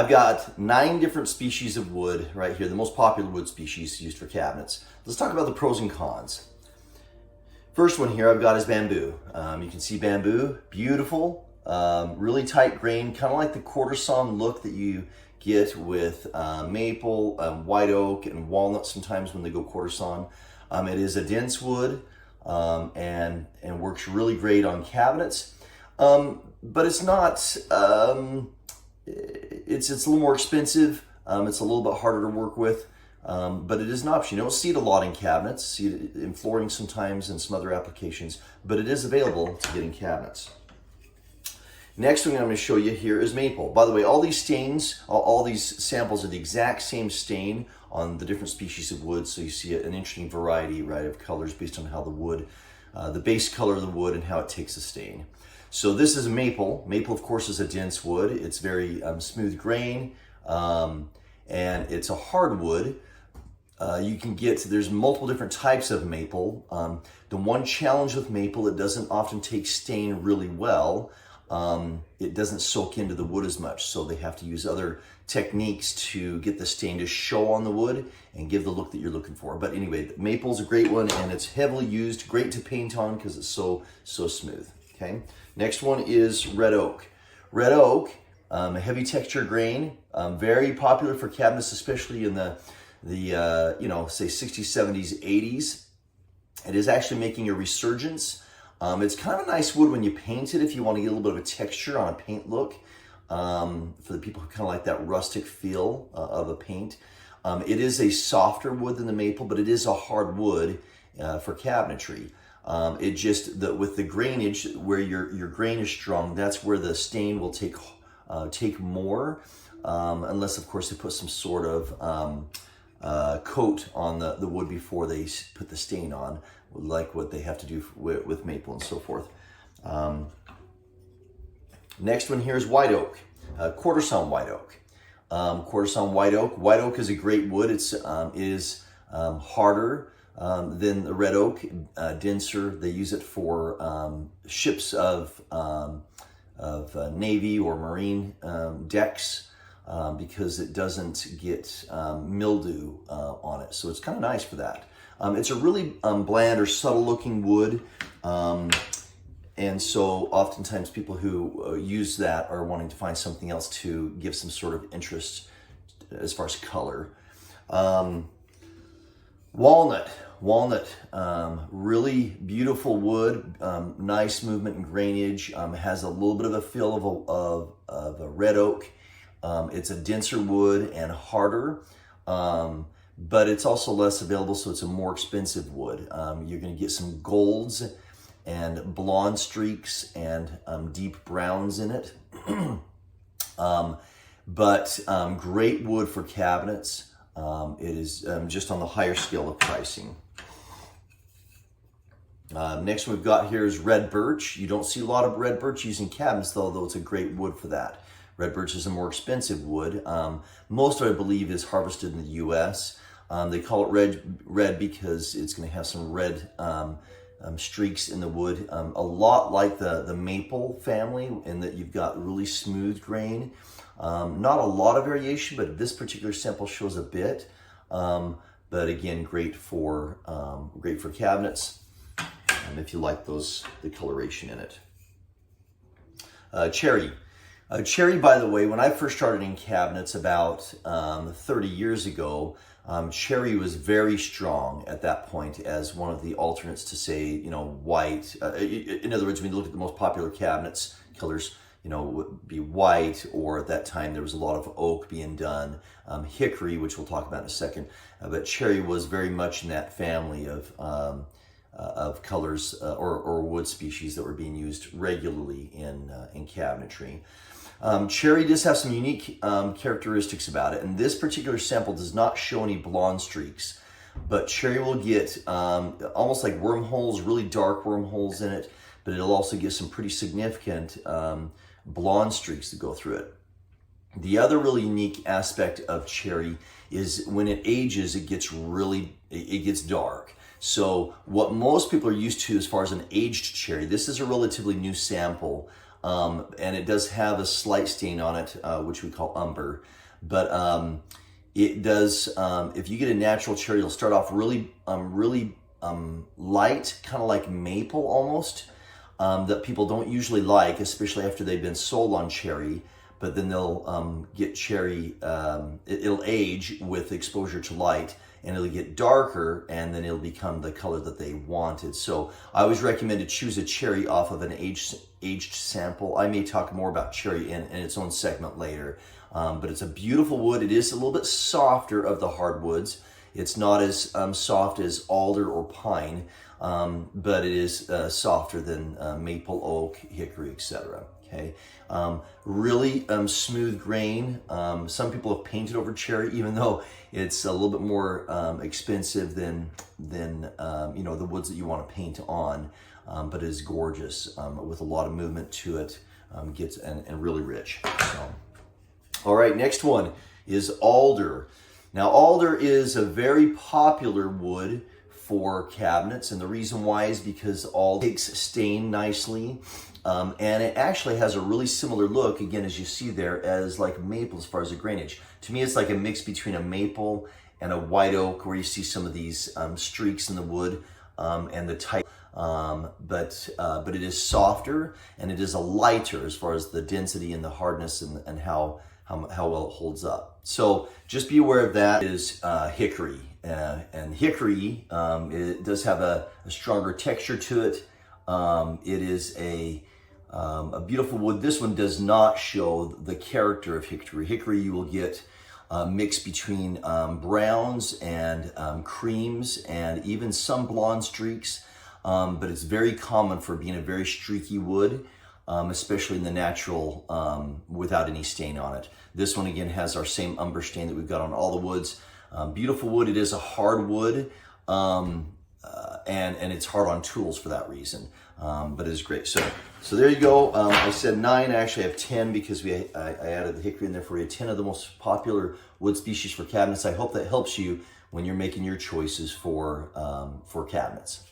I've got 9 different species of wood right here, the most popular wood species used for cabinets. Let's talk about the pros and cons. First one here I've got is bamboo. You can see bamboo, beautiful, really tight grain, kind of like the quartersawn look that you get with maple, white oak, and walnut sometimes when they go quartersawn. It is a dense wood and works really great on cabinets, but it's not. It's a little more expensive. It's a little bit harder to work with, but it is an option. You don't see it a lot in cabinets, see it in flooring sometimes and some other applications, but it is available to get in cabinets. Next thing I'm going to show you here is maple. By the way, all these stains, all these samples are the exact same stain on the different species of wood, so you see an interesting variety, right, of colors based on how the wood, the base color of the wood and how it takes a stain. So this is maple. Maple, of course, is a dense wood. It's very smooth grain, and it's a hardwood. You can get, there's multiple different types of maple. The one challenge with maple, it doesn't often take stain really well. It doesn't soak into the wood as much, so they have to use other techniques to get the stain to show on the wood and give the look that you're looking for. But anyway, maple's a great one, and it's heavily used, great to paint on because it's so smooth. Okay. Next one is red oak. Red oak, a heavy texture grain, very popular for cabinets, especially in the say 60s, 70s, 80s. It is actually making a resurgence. It's kind of a nice wood when you paint it if you want to get a little bit of a texture on a paint look. For the people who kind of like that rustic feel of a paint. It is a softer wood than the maple, but it is a hard wood for cabinetry. It just, with the grainage, where your grain is strong, that's where the stain will take more, unless of course they put some sort of coat on the wood before they put the stain on, like what they have to do with maple and so forth. Next one here is white oak, quartersawn white oak. Quartersawn white oak. White oak is a great wood. It is harder than the red oak, denser. They use it for ships of Navy or Marine decks because it doesn't get mildew on it. So it's kind of nice for that. It's a really bland or subtle looking wood. And so oftentimes people who use that are wanting to find something else to give some sort of interest as far as color. Walnut, really beautiful wood, nice movement and grainage, has a little bit of a feel of a red oak. It's a denser wood and harder, but it's also less available, so it's a more expensive wood. You're going to get some golds and blonde streaks and deep browns in it. But great wood for cabinets. It is just on the higher scale of pricing. Next one we've got here is red birch. You don't see a lot of red birch used in cabinets, though it's a great wood for that. Red birch is a more expensive wood. Most of it, I believe, is harvested in the U.S. They call it red because it's going to have some red streaks in the wood, a lot like the maple family, in that you've got really smooth grain. Not a lot of variation, but this particular sample shows a bit. But again, great for cabinets, if you like the coloration in it. Cherry. Cherry, by the way, when I first started in cabinets about 30 years ago, cherry was very strong at that point as one of the alternates to, say, white. In other words, when you look at the most popular cabinets, colors, would be white, or at that time there was a lot of oak being done, hickory, which we'll talk about in a second. But cherry was very much in that family of colors or wood species that were being used regularly in cabinetry. Cherry does have some unique characteristics about it, and this particular sample does not show any blonde streaks, but cherry will get almost like wormholes, really dark wormholes in it, but it'll also get some pretty significant blonde streaks that go through it. The other really unique aspect of cherry is when it ages, it gets dark. So what most people are used to as far as an aged cherry, this is a relatively new sample. and it does have a slight stain on it, which we call umber. But it does, if you get a natural cherry, it'll start off really light, kind of like maple almost, that people don't usually like, especially after they've been sold on cherry. But then they'll get cherry, it'll age with exposure to light, and it'll get darker, and then it'll become the color that they wanted. So I always recommend to choose a cherry off of an aged sample. I may talk more about cherry in its own segment later, but it's a beautiful wood. It is a little bit softer of the hardwoods. It's not as soft as alder or pine, but it is softer than maple, oak, hickory, etc. Okay, really smooth grain. Some people have painted over cherry, even though it's a little bit more expensive than you know, the woods that you want to paint on. But it is gorgeous with a lot of movement to it, and really rich. So, all right, next one is alder. Now, alder is a very popular wood for cabinets, and the reason why is because alder takes stain nicely. And it actually has a really similar look, again, as you see there, as like maple as far as the grainage. To me, it's like a mix between a maple and a white oak, where you see some of these streaks in the wood and the type. But it is softer, and it is a lighter as far as the density and the hardness and how well it holds up. So just be aware of that. It is hickory, and hickory, it does have a stronger texture to it. It is a beautiful wood. This one does not show the character of hickory. Hickory, you will get a mix between browns and creams, and even some blonde streaks, but it's very common for being a very streaky wood, especially in the natural, without any stain on it. This one again has our same umber stain that we've got on all the woods. Beautiful wood. It is a hard wood, and it's hard on tools for that reason, but it is great. So there you go. I said 9. I actually have 10 because I added the hickory in there for you. 10 of the most popular wood species for cabinets. I hope that helps you when you're making your choices for cabinets.